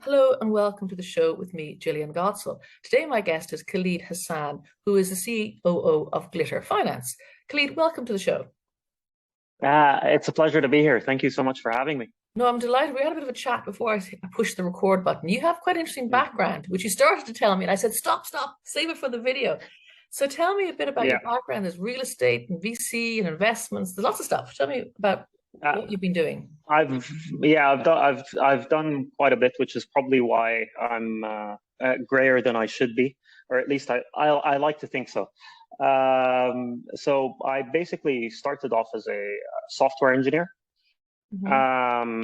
Hello and welcome to the show with me, Jillian Godsil. Today, my guest is Khalid Hassan, who is the COO of Glitter Finance. Khalid, welcome to the show. It's a pleasure to be here. Thank you so much for having me. No, I'm delighted. We had a bit of a chat before I pushed the record button. You have quite an interesting Mm. background, which you started to tell me, and I said, stop, save it for the video. So tell me a bit about your Yeah, background. There's real estate and VC and investments. There's lots of stuff. Tell me about uh, what you've been doing. I've done quite a bit, which is probably why I'm grayer than I should be, or at least I like to think so. So I basically started off as a software engineer. Hmm.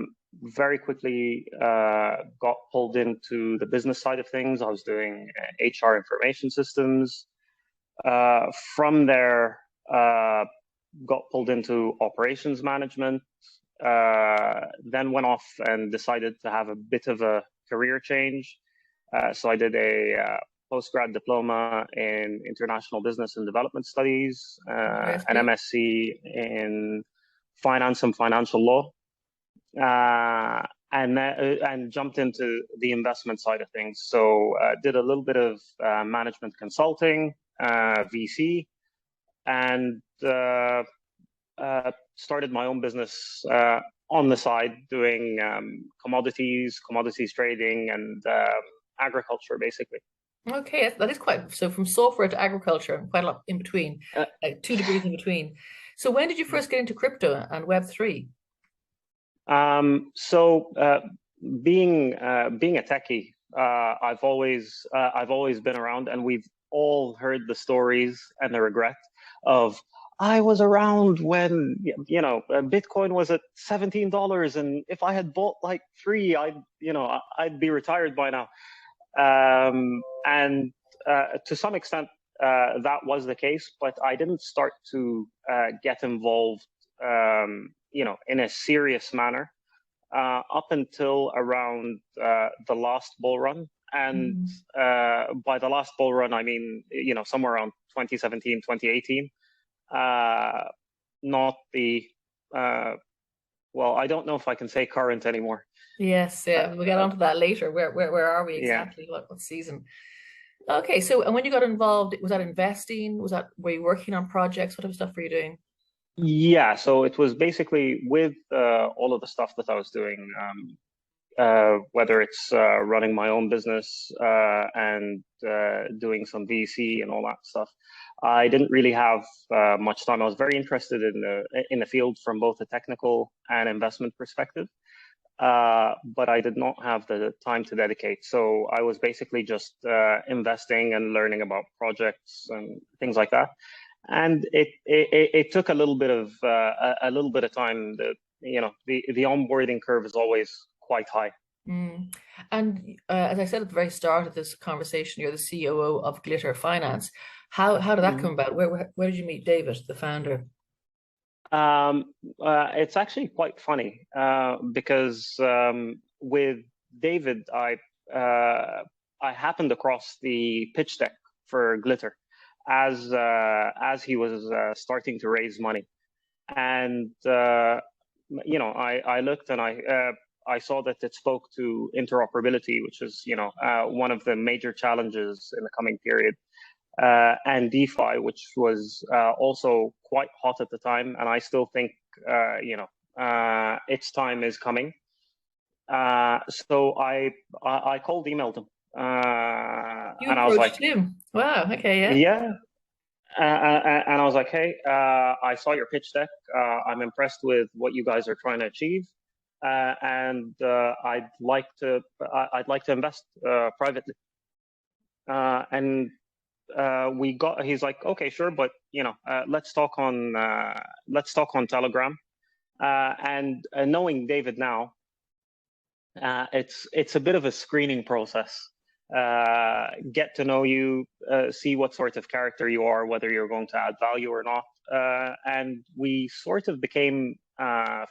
Very quickly got pulled into the business side of things. I was doing HR information systems. From there, got pulled into operations management, then went off and decided to have a bit of a career change. So I did a postgrad diploma in international business and development studies, an Interesting. MSc in finance and financial law, and jumped into the investment side of things. So did a little bit of management consulting, VC, and started my own business on the side doing commodities trading, and agriculture, basically. Okay, that is quite so from software to agriculture and quite a lot in between, Uh, like 2 degrees in between. So when did you first get into crypto and Web3? so being a techie, I've always been around, and we've all heard the stories and the regret of I was around when Bitcoin was at $17, and if I had bought like three, I'd be retired by now. And to some extent, that was the case, but I didn't start to get involved, in a serious manner up until around the last bull run. And Mhm. by the last bull run, I mean, somewhere around 2017, 2018. Uh, not the, well, I don't know if I can say current anymore. Yes, Uh, yeah, we'll get onto that later. Where are we yeah. exactly? What season? Okay, so and when you got involved, was that investing? Was that were you working on projects? What type of stuff were you doing? Yeah, so it was basically with all of the stuff that I was doing, whether it's running my own business and doing some VC and all that stuff. I didn't really have much time. I was very interested in the field from both a technical and investment perspective, but I did not have the time to dedicate. So I was basically just investing and learning about projects and things like that. And it took a little bit of time. The onboarding curve is always quite high. Mm. And as I said at the very start of this conversation, you're the COO of Glitter Finance. How did that come Mhm. about? Where did you meet David, the founder? It's actually quite funny because with David, I happened across the pitch deck for Glitter as he was starting to raise money, and I looked and I saw that it spoke to interoperability, which is one of the major challenges in the coming period, and DeFi, which was also quite hot at the time, and I still think its time is coming. So I cold emailed him, You and I was like, approached him. Wow. Okay. Yeah. yeah, and I was like, hey, I saw your pitch deck. I'm impressed with what you guys are trying to achieve, and I'd like to invest privately. And he's like, okay, sure, but let's talk on Telegram. And knowing David now, it's a bit of a screening process. Get to know you, see what sort of character you are, whether you're going to add value or not. And we sort of became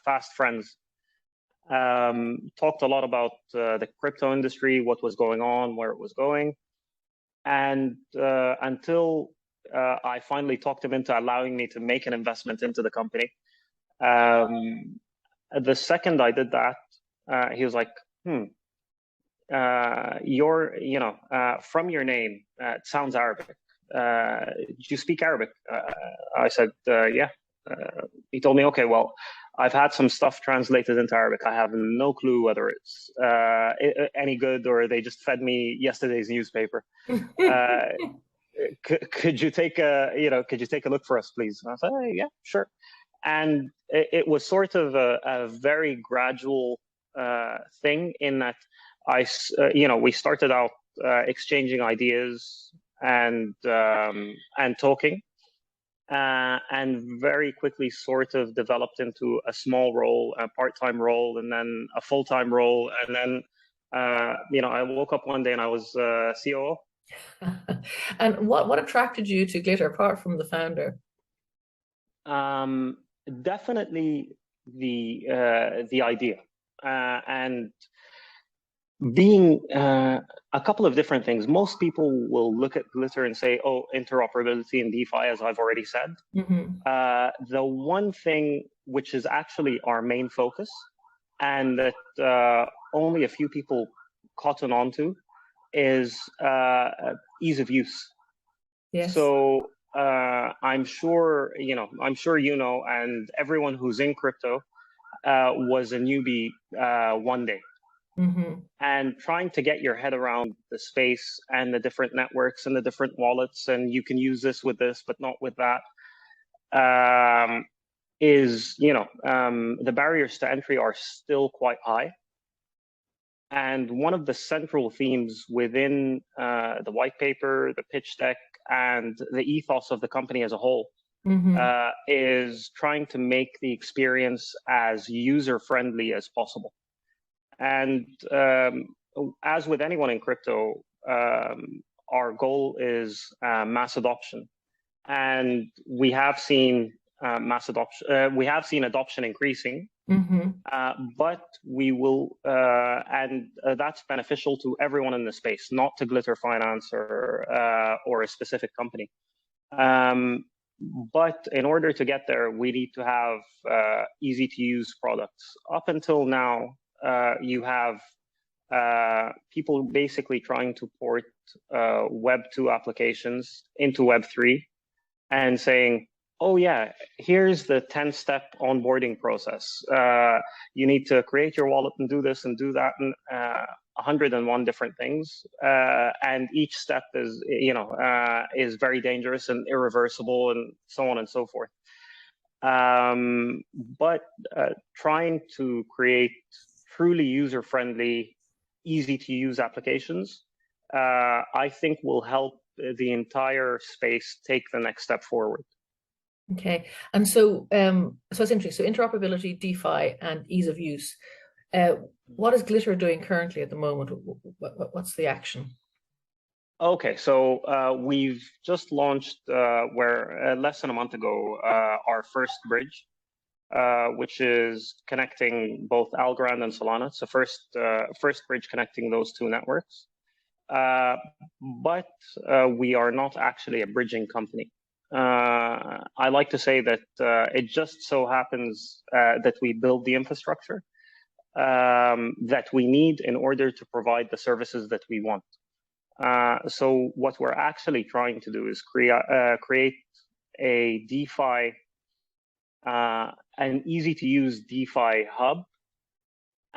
fast friends. Talked a lot about the crypto industry, what was going on, where it was going, and until I finally talked him into allowing me to make an investment into the company. Um, the second I did that, he was like, "Hmm, from your name, it sounds Arabic. Do you speak Arabic? I said, yeah. He told me, okay, well, I've had some stuff translated into Arabic. I have no clue whether it's any good or they just fed me yesterday's newspaper. Could you take a look for us, please? And I said, hey, yeah, sure. And it was sort of a very gradual thing in that we started out exchanging ideas and talking, and very quickly sort of developed into a small role, a part-time role, and then a full-time role, and then I woke up one day and I was COO. And what attracted you to Glitter apart from the founder? Definitely the idea, and being a couple of different things. Most people will look at Glitter and say, oh, interoperability and DeFi, as I've already said. The one thing which is actually our main focus, and that only a few people cotton onto, is ease of use. Yes. So I'm sure and everyone who's in crypto was a newbie one day. And trying to get your head around the space and the different networks and the different wallets, and you can use this with this, but not with that, the barriers to entry are still quite high. And one of the central themes within the white paper, the pitch deck, and the ethos of the company as a whole is trying to make the experience as user-friendly as possible. And as with anyone in crypto, our goal is mass adoption. And we have seen mass adoption. We have seen adoption increasing, but we will, and that's beneficial to everyone in the space, not to Glitter Finance or a specific company. But in order to get there, we need to have easy to use products. Up until now, you have people basically trying to port Web 2 applications into Web 3 and saying, oh yeah, here's the 10-step onboarding process. You need to create your wallet and do this and do that, and 101 different things. And each step is very dangerous and irreversible and so on and so forth. But trying to create truly user-friendly, easy-to-use applications, I think will help the entire space take the next step forward. Okay, and so it's interesting. So interoperability, DeFi, and ease of use. What is Glitter doing currently at the moment? What's the action? Okay, so we've just launched, less than a month ago, our first bridge, which is connecting both Algorand and Solana. So first bridge connecting those two networks. But we are not actually a bridging company. I like to say that it just so happens that we build the infrastructure that we need in order to provide the services that we want. So what we're actually trying to do is create a DeFi, an easy-to-use DeFi hub.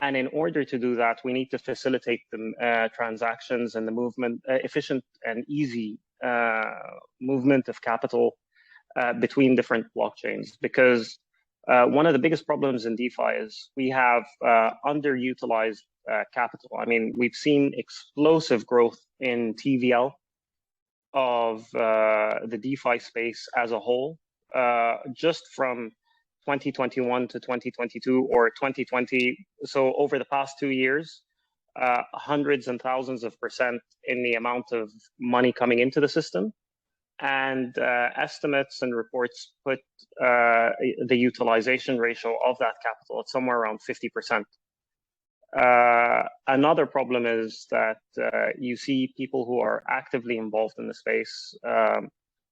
And in order to do that, we need to facilitate the transactions and the movement, efficient and easy movement of capital between different blockchains. Because one of the biggest problems in DeFi is we have underutilized capital. I mean, we've seen explosive growth in TVL of the DeFi space as a whole, just from 2021 to 2022 or 2020. So over the past 2 years, hundreds and thousands of % in the amount of money coming into the system. And estimates and reports put the utilization ratio of that capital at somewhere around 50%. Another problem is that you see people who are actively involved in the space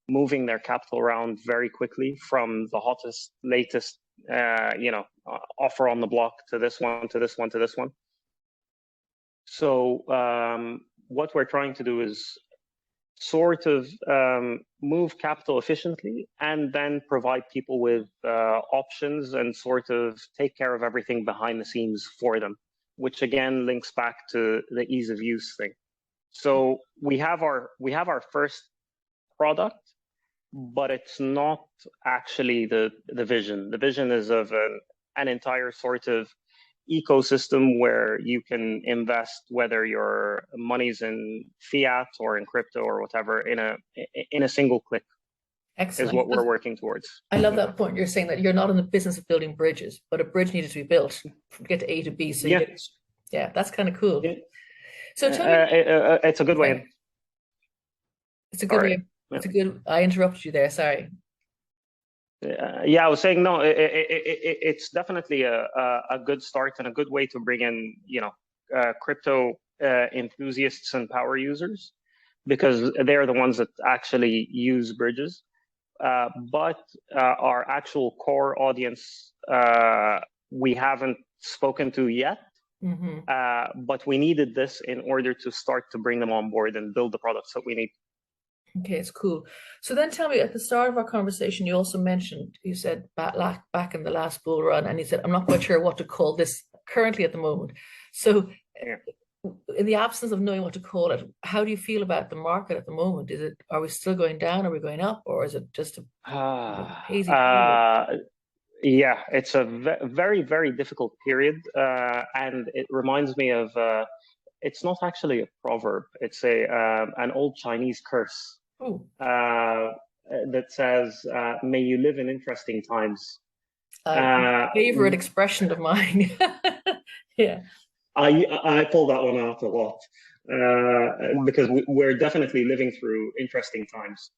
moving their capital around very quickly from the hottest, latest, offer on the block to this one, to this one, to this one. So what we're trying to do is sort of move capital efficiently and then provide people with options and sort of take care of everything behind the scenes for them, which again links back to the ease of use thing. So we have our first product, but it's not actually the vision. The vision is of an entire sort of ecosystem where you can invest, whether your money's in fiat or in crypto or whatever, in a single click. Excellent. Is what we're working towards. I love that point. You're saying that you're not in the business of building bridges, but a bridge needed to be built to get to A to B. So yeah, that's kind of cool. Yeah. So tell me, it's a good way. It's a good way. It's a good. I interrupted you there. Sorry. Yeah, I was saying no. It's definitely a good start and a good way to bring in crypto enthusiasts and power users, because they're the ones that actually use bridges. But our actual core audience, we haven't spoken to yet. But we needed this in order to start to bring them on board and build the products that we need. Okay, it's cool. So then tell me, at the start of our conversation, you also mentioned, you said back in the last bull run, and you said, I'm not quite sure what to call this currently at the moment. So in the absence of knowing what to call it, how do you feel about the market at the moment? Are we still going down? Are we going up? Or is it just a hazy period? Yeah, it's a very, very difficult period. And it reminds me of, it's not actually a proverb. It's an old Chinese curse that says, may you live in interesting times. Favorite expression of mine. Yeah. I pull that one out a lot because we're definitely living through interesting times.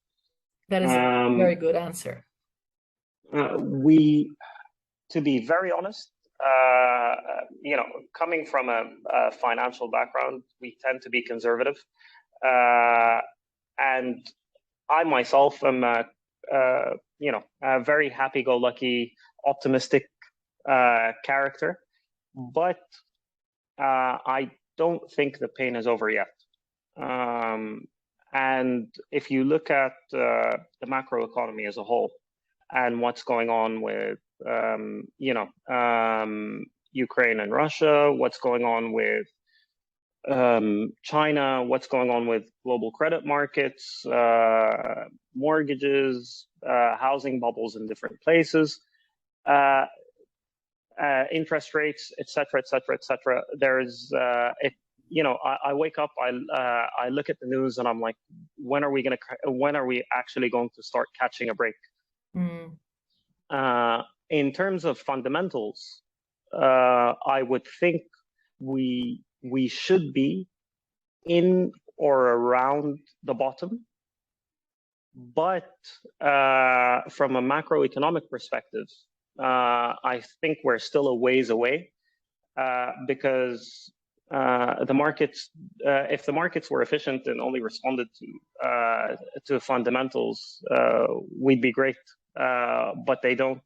That is a very good answer. To be very honest, coming from a financial background, we tend to be conservative. And I myself am a very happy-go-lucky, optimistic character. But I don't think the pain is over yet. And if you look at the macroeconomy as a whole and what's going on with, Ukraine and Russia, what's going on with China, what's going on with global credit markets, mortgages, housing bubbles in different places, interest rates, et cetera, et cetera, et cetera. There's, I wake up, I look at the news, and I'm like, when are we actually going to start catching a break? In terms of fundamentals, I would think we should be in or around the bottom. But from a macroeconomic perspective, I think we're still a ways away because the markets, if the markets were efficient and only responded to fundamentals, we'd be great. But they don't.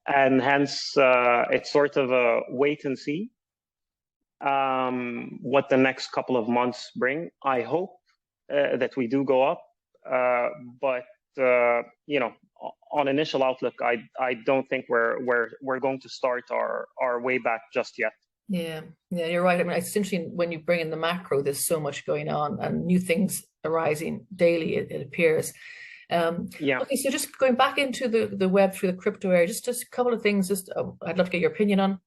And hence, it's sort of a wait and see what the next couple of months bring. I hope that we do go up, but on initial outlook, I don't think we're going to start our way back just yet. Yeah, you're right. I mean, it's interesting when you bring in the macro. There's so much going on and new things arising daily. It appears. Okay, so just going back into the web through the crypto area, just a couple of things. I'd love to get your opinion on.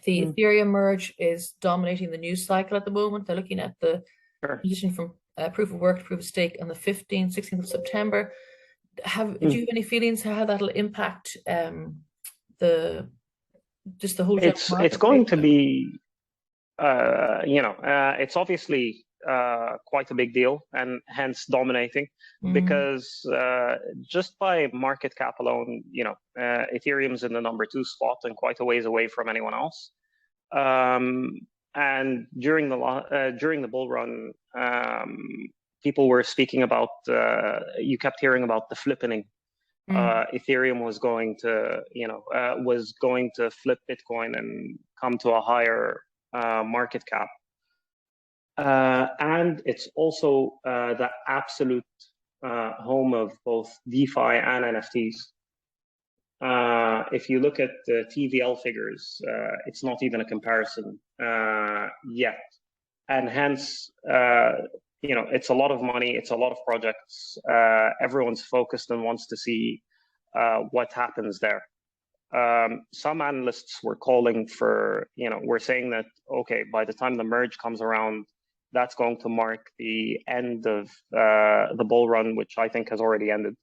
The Ethereum merge is dominating the news cycle at the moment. They're looking at the transition from proof of work to proof of stake on the 15th, 16th of September. Do you have any feelings how that'll impact the whole? It's going to be, it's obviously quite a big deal, and hence dominating, because just by market cap alone, Ethereum's in the number 2 spot and quite a ways away from anyone else. And during the bull run, people were speaking about, you kept hearing about the flippening. Ethereum was going to flip Bitcoin and come to a higher market cap. And it's also the absolute home of both DeFi and NFTs. If you look at the TVL figures, it's not even a comparison yet. And hence, it's a lot of money, it's a lot of projects. Everyone's focused and wants to see what happens there. Some analysts were calling for, we're saying that, okay, by the time the merge comes around, that's going to mark the end of the bull run, which I think has already ended.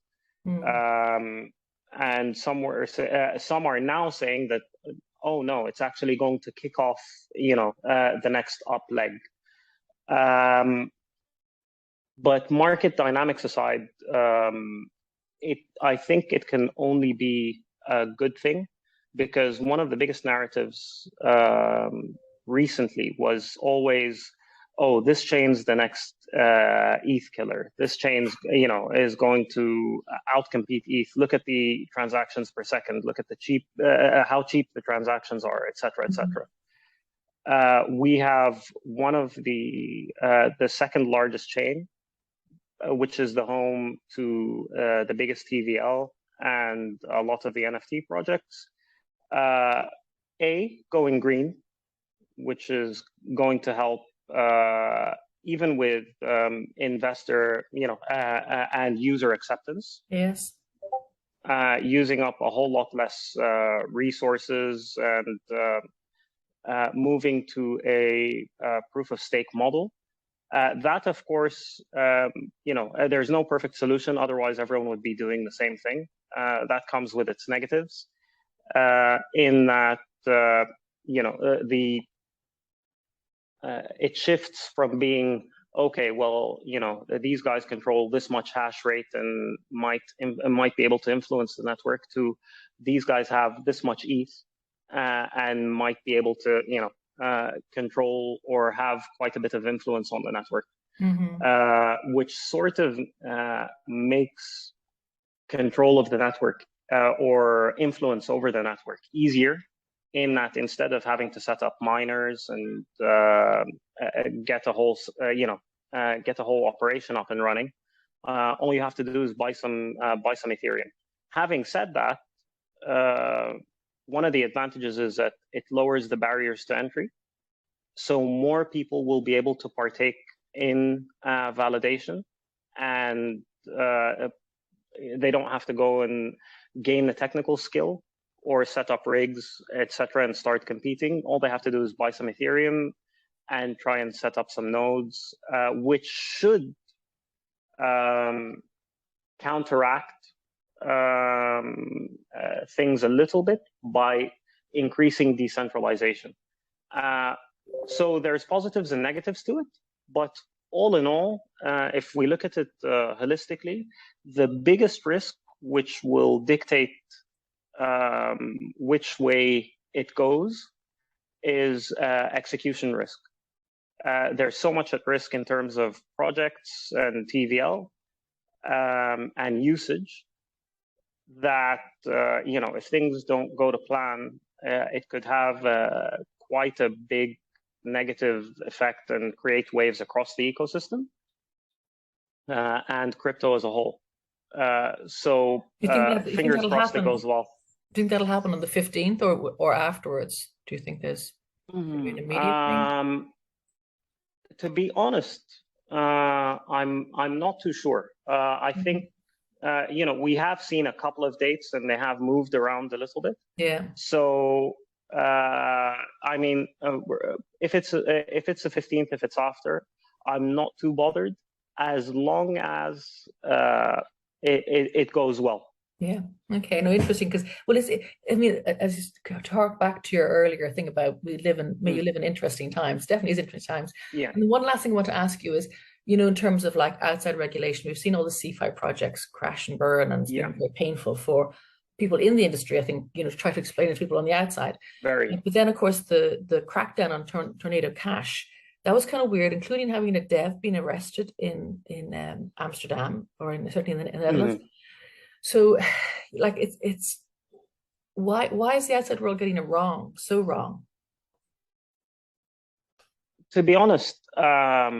And some are now saying that, oh no, it's actually going to kick off, the next up leg. But market dynamics aside, I think it can only be a good thing, because one of the biggest narratives recently was always, oh, this chain's the next ETH killer. This chain's, is going to outcompete ETH. Look at the transactions per second. Look at the how cheap the transactions are, et cetera, et cetera. We have one of the second largest chain, which is the home to the biggest TVL and a lot of the NFT projects. Going green, which is going to help even with investor, and user acceptance. Yes. Using up a whole lot less resources and moving to a proof of stake model. That, of course, there's no perfect solution. Otherwise, everyone would be doing the same thing. That comes with its negatives, in that it shifts from being, okay, well, these guys control this much hash rate and might be able to influence the network, to these guys have this much ETH and might be able to control or have quite a bit of influence on the network, which sort of makes control of the network or influence over the network easier, in that instead of having to set up miners and get a whole operation up and running, all you have to do is buy some Ethereum. Having said that, one of the advantages is that it lowers the barriers to entry, so more people will be able to partake in validation, and they don't have to go and gain the technical skill or set up rigs, etc., and start competing. All they have to do is buy some Ethereum and try and set up some nodes, which should counteract things a little bit by increasing decentralization. So there's positives and negatives to it, but all in all, if we look at it holistically, the biggest risk, which will dictate which way it goes, is execution risk. There's so much at risk in terms of projects and TVL and usage that if things don't go to plan, it could have quite a big negative effect and create waves across the ecosystem and crypto as a whole. So fingers crossed it goes well. Do you think that'll happen on the 15th or afterwards? Do you think there's an immediate thing? To be honest, I'm not too sure. I think we have seen a couple of dates and they have moved around a little bit. Yeah. So I mean, if it's the 15th, if it's after, I'm not too bothered, as long as it goes well. Yeah. Okay. No, interesting. Because, well, as you talk back to your earlier thing about you live in interesting times. Definitely is interesting times. Yeah. And one last thing I want to ask you is, in terms of like outside regulation, we've seen all the CeFi projects crash and burn, and it's been very painful for people in the industry, I think, to try to explain it to people on the outside. Very. But then, of course, the crackdown on Tornado Cash, that was kind of weird, including having a dev being arrested in Amsterdam, or certainly in the Netherlands. So, like, it's why is the outside world getting it wrong, so wrong? To be honest, I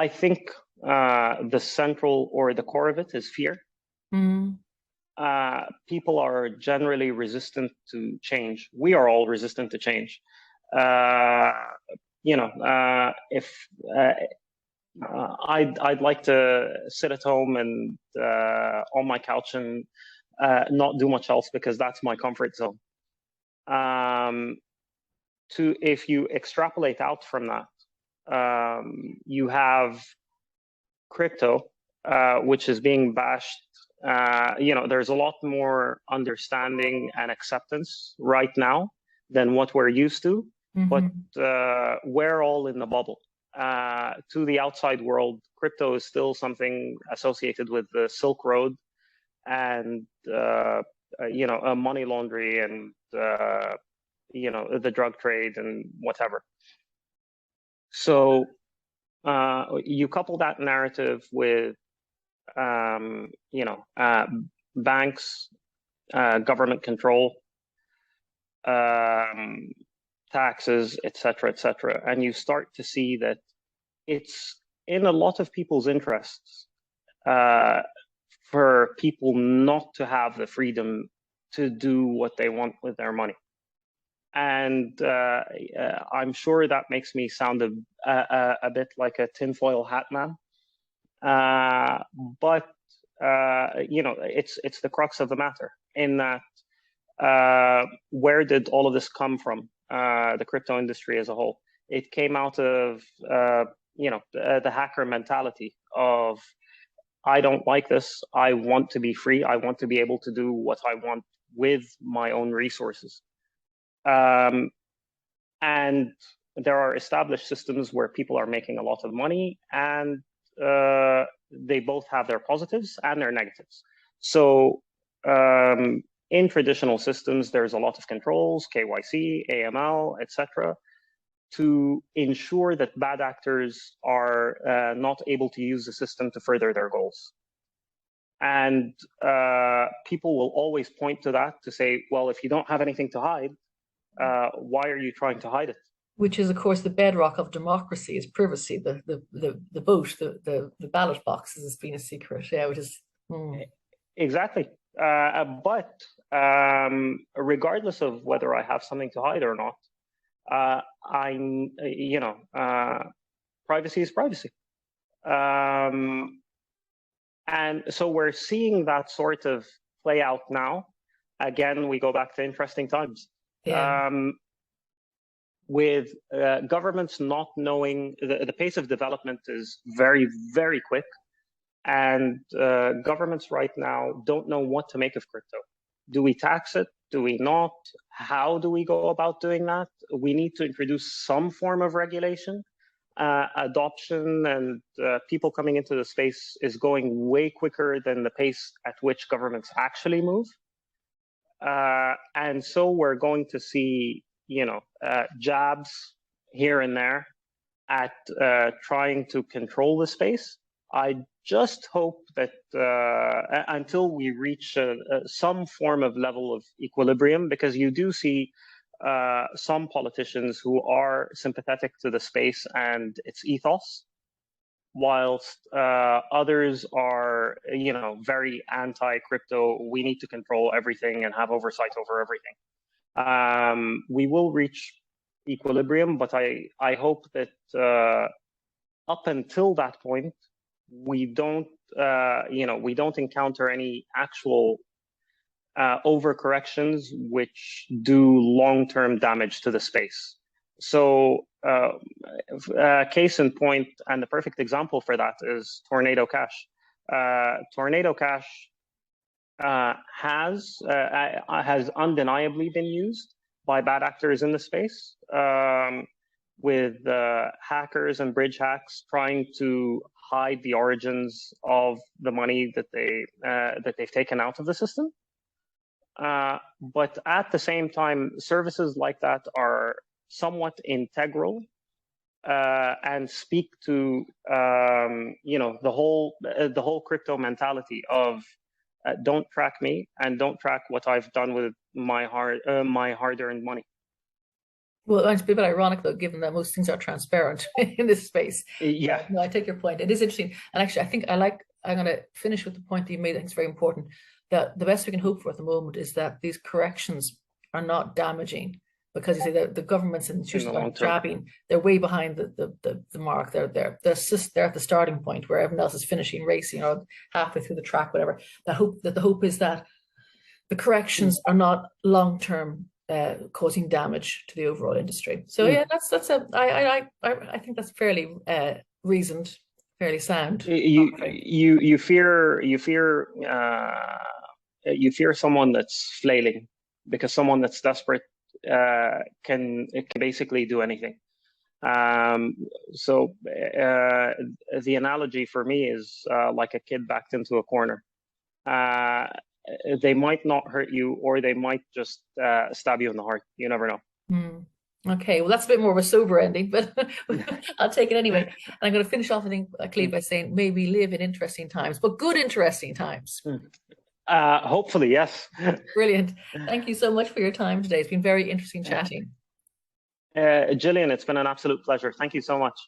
think the central or the core of it is fear. Mm. People are generally resistant to change. We are all resistant to change. If I'd like to sit at home and on my couch and not do much else because that's my comfort zone. If you extrapolate out from that, you have crypto, which is being bashed. There's a lot more understanding and acceptance right now than what we're used to, but we're all in the bubble. To the outside world, crypto is still something associated with the Silk Road and money laundering and the drug trade and whatever. So you couple that narrative with banks, government control, taxes, etc., and you start to see that it's in a lot of people's interests for people not to have the freedom to do what they want with their money. And I'm sure that makes me sound a bit like a tinfoil hat man. But it's the crux of the matter in that where did all of this come from? The crypto industry as a whole. It came out of the hacker mentality of I don't like this. I want to be free. I want to be able to do what I want with my own resources. And there are established systems where people are making a lot of money, and they both have their positives and their negatives. So in traditional systems, there's a lot of controls, KYC, AML, etc., to ensure that bad actors are not able to use the system to further their goals. And people will always point to that to say, well, if you don't have anything to hide, why are you trying to hide it? Which is, of course, the bedrock of democracy is privacy. The vote, the ballot boxes has been a secret. Yeah, which is exactly. But regardless of whether I have something to hide or not, privacy is privacy. And so we're seeing that sort of play out now. Again, we go back to interesting times. Yeah. With governments not knowing, the pace of development is very, very quick. And governments right now don't know what to make of crypto. Do we tax it? Do we not? How do we go about doing that? We need to introduce some form of regulation. Adoption and people coming into the space is going way quicker than the pace at which governments actually move. And so we're going to see, jabs here and there at trying to control the space. I just hope that until we reach some form of level of equilibrium, because you do see some politicians who are sympathetic to the space and its ethos, whilst others are, very anti-crypto. We need to control everything and have oversight over everything. We will reach equilibrium, but I hope that up until that point, we don't encounter any actual overcorrections which do long-term damage to the space. So case in point, and the perfect example for that is Tornado Cash. Tornado Cash has undeniably been used by bad actors in the space, with hackers and bridge hacks trying to hide the origins of the money that they've taken out of the system. But at the same time, services like that are somewhat integral and speak to the whole crypto mentality of don't track me and don't track what I've done with my hard-earned money. Well, it's a bit ironic though, given that most things are transparent in this space. Yeah. No, I take your point. It is interesting. And actually, I think I'm going to finish with the point that you made. I think it's very important that the best we can hope for at the moment is that these corrections are not damaging, because you say that the governments and institutions are jabbing, they're way behind the mark. They're at the starting point where everyone else is finishing, racing, or halfway through the track, whatever. The hope is that the corrections are not long-term causing damage to the overall industry. So yeah, I think that's fairly reasoned, fairly sound. You fear someone that's flailing, because someone that's desperate can basically do anything. So the analogy for me is like a kid backed into a corner. They might not hurt you, or they might just stab you in the heart. You never know. Okay, well, that's a bit more of a sober ending, but I'll take it anyway. And I'm going to finish off, I think, Khalid, by saying, may we live in interesting times, but good interesting times. Hopefully, yes. Brilliant. Thank you so much for your time today. It's been very interesting chatting. Jillian, it's been an absolute pleasure. Thank you so much.